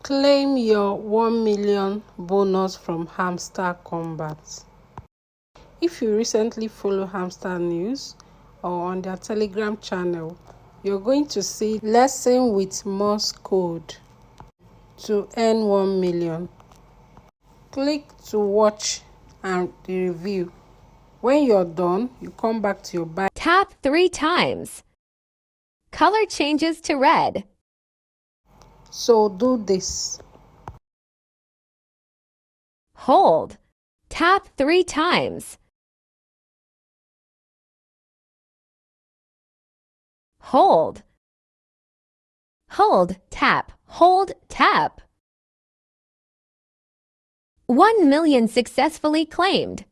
Claim your 1 million bonus from Hamster Kombat. If you recently follow Hamster News or on their Telegram channel, you're going to see lesson with Morse Code to earn 1 million. Click to watch and review. When you're done, you come back to your bike. Tap 3 times. Color changes to red. So do this. Hold. Tap 3 times. Hold. Hold, tap, hold, tap. 1 million successfully claimed.